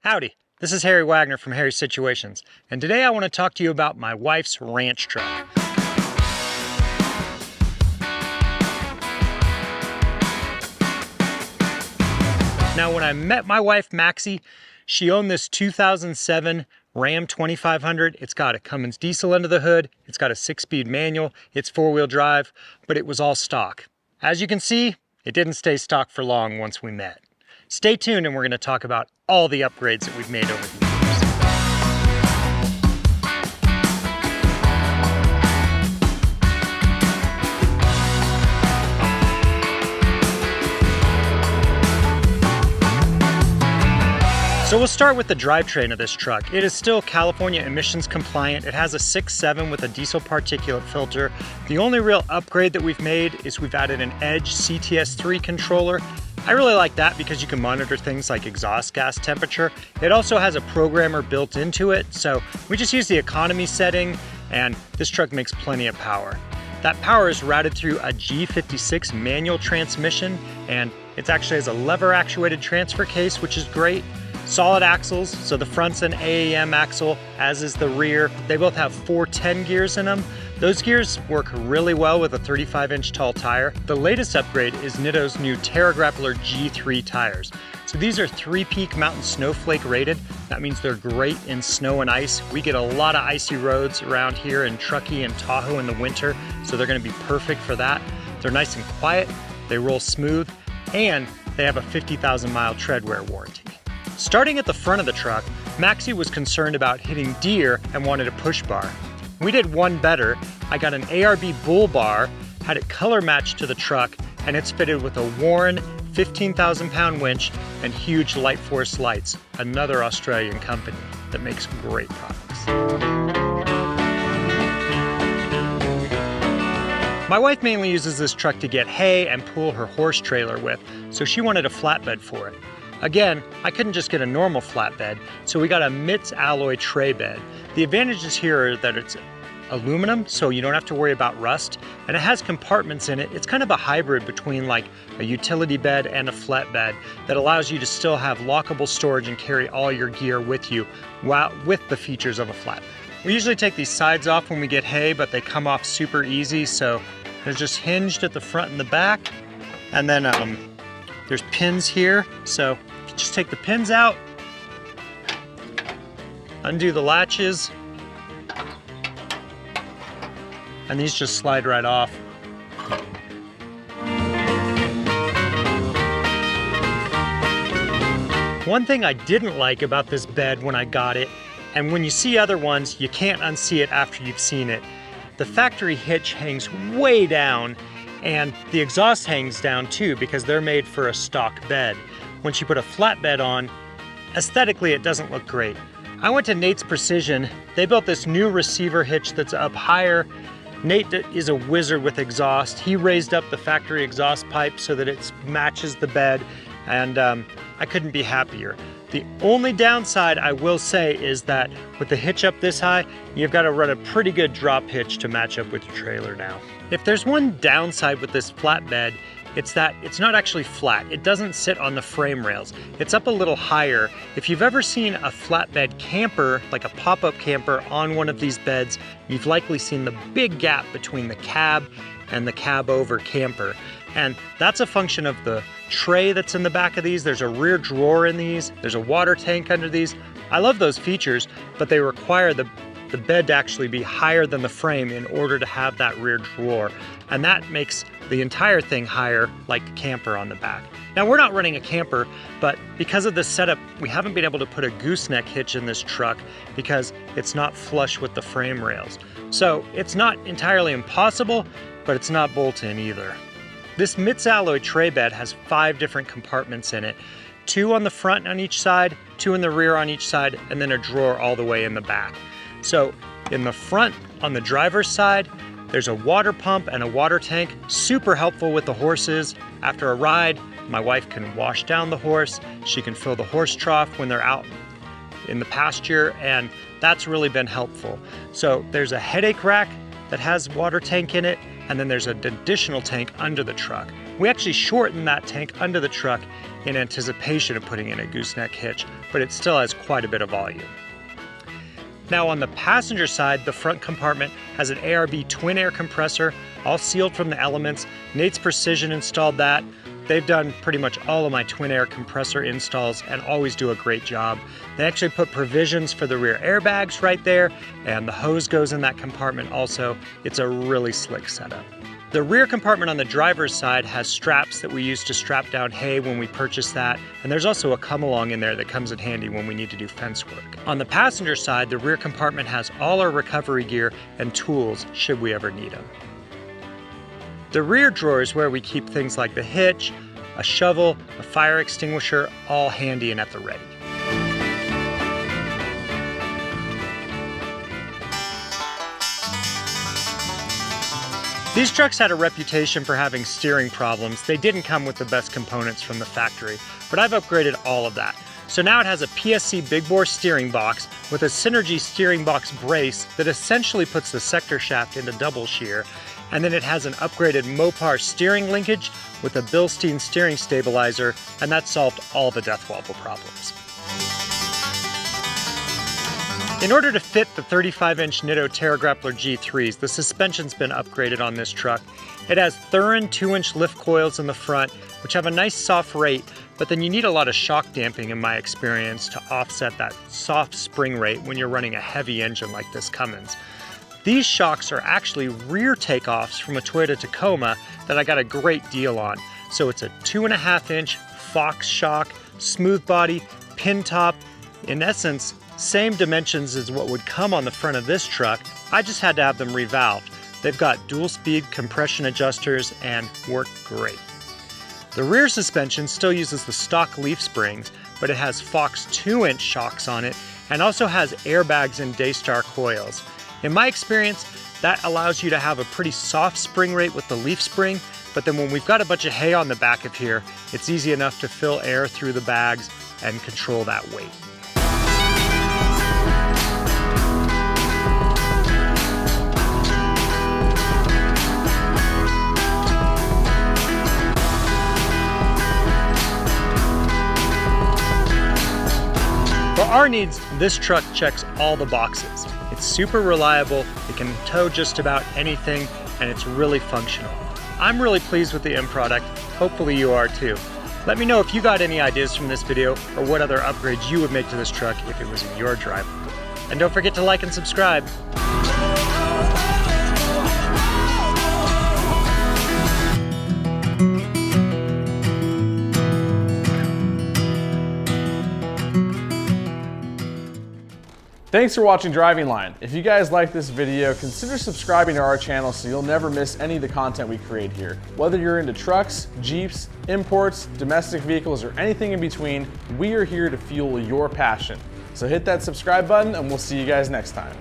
Howdy, this is Harry Wagner from Harry's Situations, and today I want to talk to you about my wife's ranch truck. Now, when I met my wife, Maxie, she owned this 2007 Ram 2500. It's got a Cummins diesel under the hood, it's got a 6-speed manual, it's 4-wheel drive, but it was all stock. As you can see, it didn't stay stock for long once we met. Stay tuned and we're going to talk about all the upgrades that we've made over the years. So we'll start with the drivetrain of this truck. It is still California emissions compliant. It has a 6.7 with a diesel particulate filter. The only real upgrade that we've made is we've added an Edge CTS3 controller. I really like that because you can monitor things like exhaust gas temperature. It also has a programmer built into it, so we just use the economy setting, and this truck makes plenty of power. That power is routed through a G56 manual transmission, and it actually has a lever actuated transfer case, which is great. Solid axles, so the front's an AAM axle, as is the rear. They both have 410 gears in them. Those gears work really well with a 35-inch tall tire. The latest upgrade is Nitto's new Terra Grappler G3 tires. So these are 3-peak mountain snowflake rated. That means they're great in snow and ice. We get a lot of icy roads around here in Truckee and Tahoe in the winter, so they're gonna be perfect for that. They're nice and quiet, they roll smooth, and they have a 50,000-mile tread wear warranty. Starting at the front of the truck, Maxie was concerned about hitting deer and wanted a push bar. We did one better. I got an ARB Bull Bar, had it color matched to the truck, and it's fitted with a Warn 15,000-pound winch and huge Lightforce lights, another Australian company that makes great products. My wife mainly uses this truck to get hay and pull her horse trailer with, so she wanted a flatbed for it. Again, I couldn't just get a normal flatbed, so we got a Mitts alloy tray bed. The advantages here are that it's aluminum, so you don't have to worry about rust, and it has compartments in it. It's kind of a hybrid between like a utility bed and a flatbed that allows you to still have lockable storage and carry all your gear with you with the features of a flatbed. We usually take these sides off when we get hay, but they come off super easy, so they're just hinged at the front and the back, and then there's pins here, so just take the pins out, undo the latches, and these just slide right off. One thing I didn't like about this bed when I got it, and when you see other ones, you can't unsee it after you've seen it. The factory hitch hangs way down, and the exhaust hangs down too because they're made for a stock bed. Once you put a flatbed on, aesthetically it doesn't look great. I went to Nate's Precision. They built this new receiver hitch that's up higher. Nate is a wizard with exhaust. He raised up the factory exhaust pipe so that it matches the bed, and I couldn't be happier. The only downside I will say is that with the hitch up this high, you've got to run a pretty good drop hitch to match up with your trailer now. If there's one downside with this flatbed, it's that it's not actually flat. It doesn't sit on the frame rails. It's up a little higher. If you've ever seen a flatbed camper, like a pop-up camper on one of these beds, you've likely seen the big gap between the cab and the cab over camper. And that's a function of the tray that's in the back of these. There's a rear drawer in these. There's a water tank under these. I love those features, but they require the bed to actually be higher than the frame in order to have that rear drawer. And that makes the entire thing higher, like a camper on the back. Now, we're not running a camper, but because of this setup, we haven't been able to put a gooseneck hitch in this truck because it's not flush with the frame rails. So it's not entirely impossible, but it's not bolt-in either. This Mitts alloy tray bed has 5 different compartments in it. 2 on the front on each side, 2 in the rear on each side, and then a drawer all the way in the back. So in the front, on the driver's side, there's a water pump and a water tank, super helpful with the horses. After a ride, my wife can wash down the horse. She can fill the horse trough when they're out in the pasture, and that's really been helpful. So there's a headache rack that has water tank in it, and then there's an additional tank under the truck. We actually shortened that tank under the truck in anticipation of putting in a gooseneck hitch, but it still has quite a bit of volume. Now on the passenger side, the front compartment has an ARB twin air compressor, all sealed from the elements. Nate's Precision installed that. They've done pretty much all of my twin air compressor installs and always do a great job. They actually put provisions for the rear airbags right there, and the hose goes in that compartment also. It's a really slick setup. The rear compartment on the driver's side has straps that we use to strap down hay when we purchase that, and there's also a come-along in there that comes in handy when we need to do fence work. On the passenger side, the rear compartment has all our recovery gear and tools should we ever need them. The rear drawer is where we keep things like the hitch, a shovel, a fire extinguisher, all handy and at the ready. These trucks had a reputation for having steering problems. They didn't come with the best components from the factory, but I've upgraded all of that. So now it has a PSC big bore steering box with a Synergy steering box brace that essentially puts the sector shaft into double shear. And then it has an upgraded Mopar steering linkage with a Bilstein steering stabilizer, and that solved all the death wobble problems. In order to fit the 35-inch Nitto Terra Grappler G3s, the suspension's been upgraded on this truck. It has Thurin 2-inch lift coils in the front, which have a nice soft rate, but then you need a lot of shock damping in my experience to offset that soft spring rate when you're running a heavy engine like this Cummins. These shocks are actually rear takeoffs from a Toyota Tacoma that I got a great deal on. So it's a 2.5-inch Fox shock, smooth body, pin top. In essence, same dimensions as what would come on the front of this truck. I just had to have them revalved. They've got dual speed compression adjusters and work great. The rear suspension still uses the stock leaf springs, but it has Fox 2-inch shocks on it and also has airbags and Daystar coils. In my experience, that allows you to have a pretty soft spring rate with the leaf spring, but then when we've got a bunch of hay on the back of here, it's easy enough to fill air through the bags and control that weight. For our needs, this truck checks all the boxes. It's super reliable, it can tow just about anything, and it's really functional. I'm really pleased with the end product. Hopefully you are too. Let me know if you got any ideas from this video or what other upgrades you would make to this truck if it was in your driveway. And don't forget to like and subscribe. Thanks for watching Driving Line. If you guys like this video, consider subscribing to our channel so you'll never miss any of the content we create here. Whether you're into trucks, Jeeps, imports, domestic vehicles, or anything in between, we are here to fuel your passion. So hit that subscribe button and we'll see you guys next time.